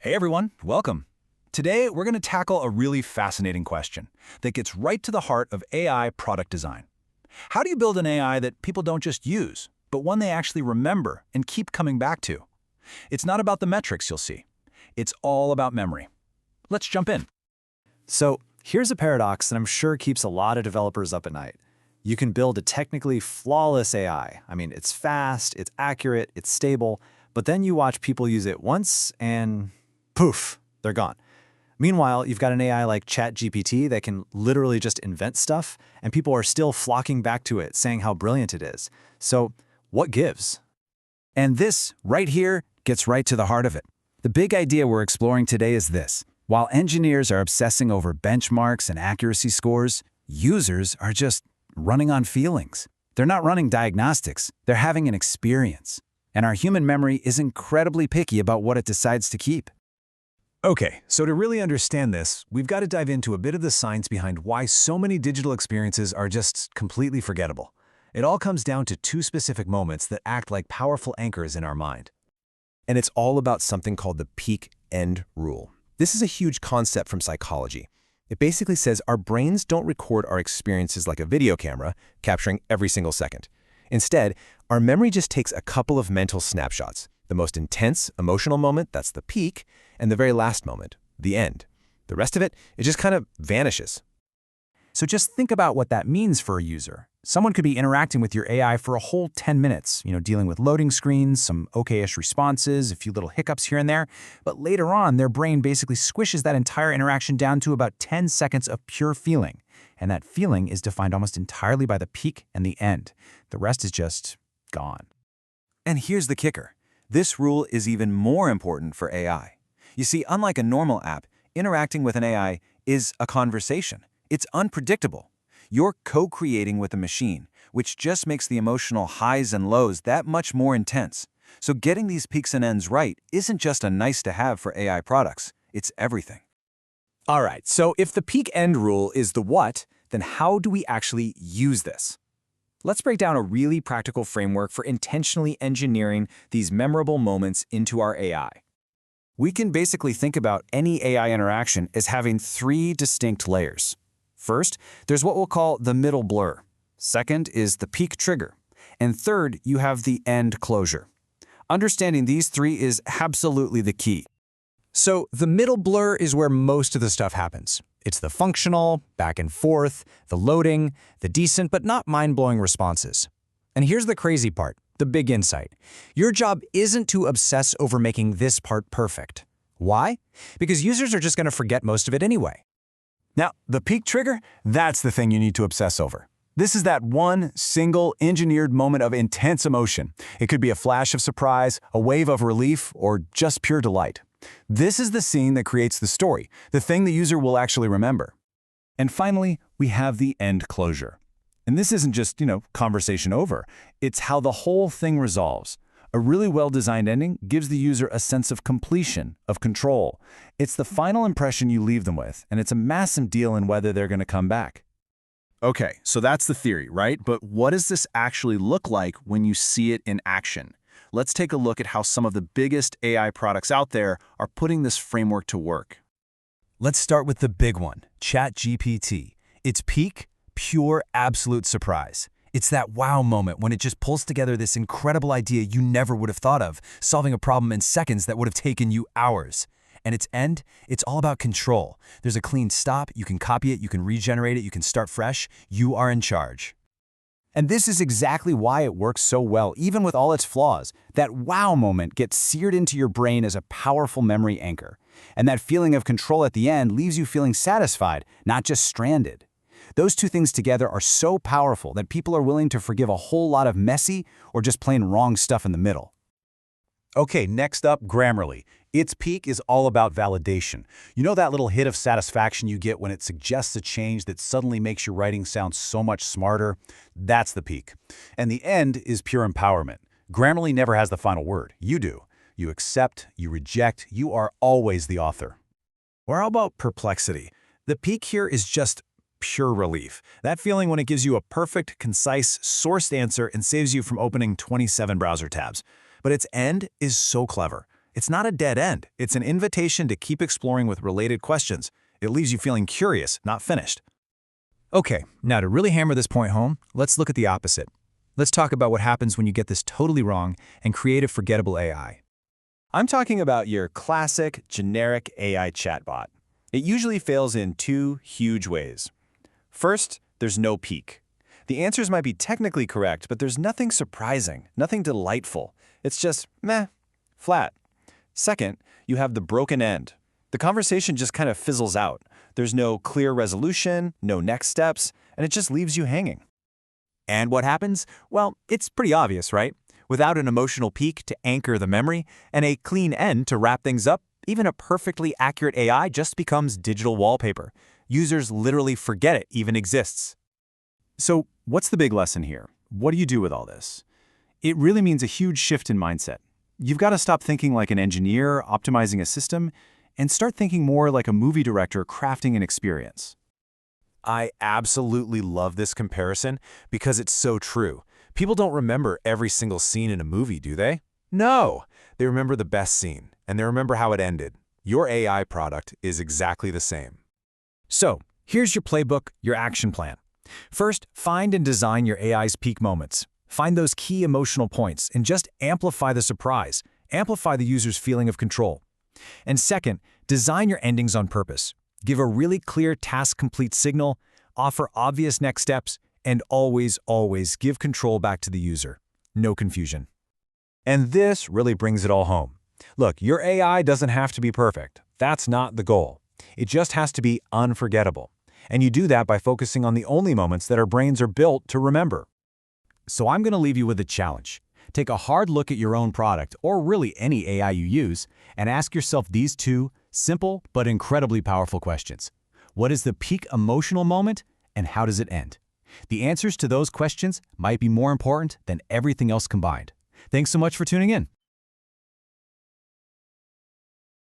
Hey everyone, welcome. Today we're going to tackle a really fascinating question that gets right to the heart of AI product design. How do you build an AI that people don't just use, but one they actually remember and keep coming back to? It's not about the metrics you'll see. It's all about memory. Let's jump in. So here's a paradox that I'm sure keeps a lot of developers up at night. You can build a technically flawless AI. I mean, it's fast, it's accurate, it's stable, but then you watch people use it once and poof, they're gone. Meanwhile, you've got an AI like ChatGPT that can literally just invent stuff, and people are still flocking back to it, saying how brilliant it is. So what gives? And this, right here, gets right to the heart of it. The big idea we're exploring today is this. While engineers are obsessing over benchmarks and accuracy scores, users are just running on feelings. They're not running diagnostics, they're having an experience. And our human memory is incredibly picky about what it decides to keep. Okay, so to really understand this, we've got to dive into a bit of the science behind why so many digital experiences are just completely forgettable. It all comes down to two specific moments that act like powerful anchors in our mind. And it's all about something called the peak-end rule. This is a huge concept from psychology. It basically says our brains don't record our experiences like a video camera, capturing every single second. Instead, our memory just takes a couple of mental snapshots. The most intense emotional moment, that's the peak, and the very last moment, the end. The rest of it just kind of vanishes. So just think about what that means for a user. Someone could be interacting with your AI for a whole 10 minutes, dealing with loading screens, some okay-ish responses, a few little hiccups here and there, but later on, their brain basically squishes that entire interaction down to about 10 seconds of pure feeling. And that feeling is defined almost entirely by the peak and the end. The rest is just gone. And here's the kicker. This rule is even more important for AI. You see, unlike a normal app, interacting with an AI is a conversation. It's unpredictable. You're co-creating with a machine, which just makes the emotional highs and lows that much more intense. So getting these peaks and ends right isn't just a nice-to-have for AI products. It's everything. All right, so if the peak-end rule is the what, then how do we actually use this? Let's break down a really practical framework for intentionally engineering these memorable moments into our AI. We can basically think about any AI interaction as having three distinct layers. First, there's what we'll call the middle blur. Second is the peak trigger. And third, you have the end closure. Understanding these three is absolutely the key. So the middle blur is where most of the stuff happens. It's the functional, back and forth, the loading, the decent but not mind-blowing responses. And here's the crazy part, the big insight. Your job isn't to obsess over making this part perfect. Why? Because users are just going to forget most of it anyway. Now, the peak trigger, that's the thing you need to obsess over. This is that one single engineered moment of intense emotion. It could be a flash of surprise, a wave of relief, or just pure delight. This is the scene that creates the story, the thing the user will actually remember. And finally, we have the end closure. And this isn't just, conversation over. It's how the whole thing resolves. A really well-designed ending gives the user a sense of completion, of control. It's the final impression you leave them with, and it's a massive deal in whether they're going to come back. Okay, so that's the theory, right? But what does this actually look like when you see it in action? Let's take a look at how some of the biggest AI products out there are putting this framework to work. Let's start with the big one, ChatGPT. Its peak, pure absolute surprise. It's that wow moment when it just pulls together this incredible idea you never would have thought of, solving a problem in seconds that would have taken you hours. And its end, it's all about control. There's a clean stop, you can copy it, you can regenerate it, you can start fresh. You are in charge. And this is exactly why it works so well, even with all its flaws. That wow moment gets seared into your brain as a powerful memory anchor. And that feeling of control at the end leaves you feeling satisfied, not just stranded. Those two things together are so powerful that people are willing to forgive a whole lot of messy or just plain wrong stuff in the middle. Okay, next up, Grammarly. Its peak is all about validation. You know that little hit of satisfaction you get when it suggests a change that suddenly makes your writing sound so much smarter? That's the peak. And the end is pure empowerment. Grammarly never has the final word. You do. You accept, you reject, you are always the author. Or how about Perplexity? The peak here is just pure relief. That feeling when it gives you a perfect, concise, sourced answer and saves you from opening 27 browser tabs. But its end is so clever. It's not a dead end. It's an invitation to keep exploring with related questions. It leaves you feeling curious, not finished. Okay, now to really hammer this point home, let's look at the opposite. Let's talk about what happens when you get this totally wrong and create a forgettable AI. I'm talking about your classic, generic AI chatbot. It usually fails in two huge ways. First, there's no peak. The answers might be technically correct, but there's nothing surprising, nothing delightful. It's just meh, flat. Second, you have the broken end. The conversation just kind of fizzles out. There's no clear resolution, no next steps, and it just leaves you hanging. And what happens? Well, it's pretty obvious, right? Without an emotional peak to anchor the memory and a clean end to wrap things up, even a perfectly accurate AI just becomes digital wallpaper. Users literally forget it even exists. So what's the big lesson here? What do you do with all this? It really means a huge shift in mindset. You've got to stop thinking like an engineer optimizing a system and start thinking more like a movie director crafting an experience. I absolutely love this comparison because it's so true. People don't remember every single scene in a movie, do they? No! They remember the best scene, and they remember how it ended. Your AI product is exactly the same. So, here's your playbook, your action plan. First, find and design your AI's peak moments. Find those key emotional points and just amplify the surprise. Amplify the user's feeling of control. And second, design your endings on purpose. Give a really clear task-complete signal, offer obvious next steps, and always give control back to the user. No confusion. And this really brings it all home. Look, your AI doesn't have to be perfect. That's not the goal. It just has to be unforgettable. And you do that by focusing on the only moments that our brains are built to remember. So I'm going to leave you with a challenge. Take a hard look at your own product, or really any AI you use, and ask yourself these two simple but incredibly powerful questions. What is the peak emotional moment, and how does it end? The answers to those questions might be more important than everything else combined. Thanks so much for tuning in.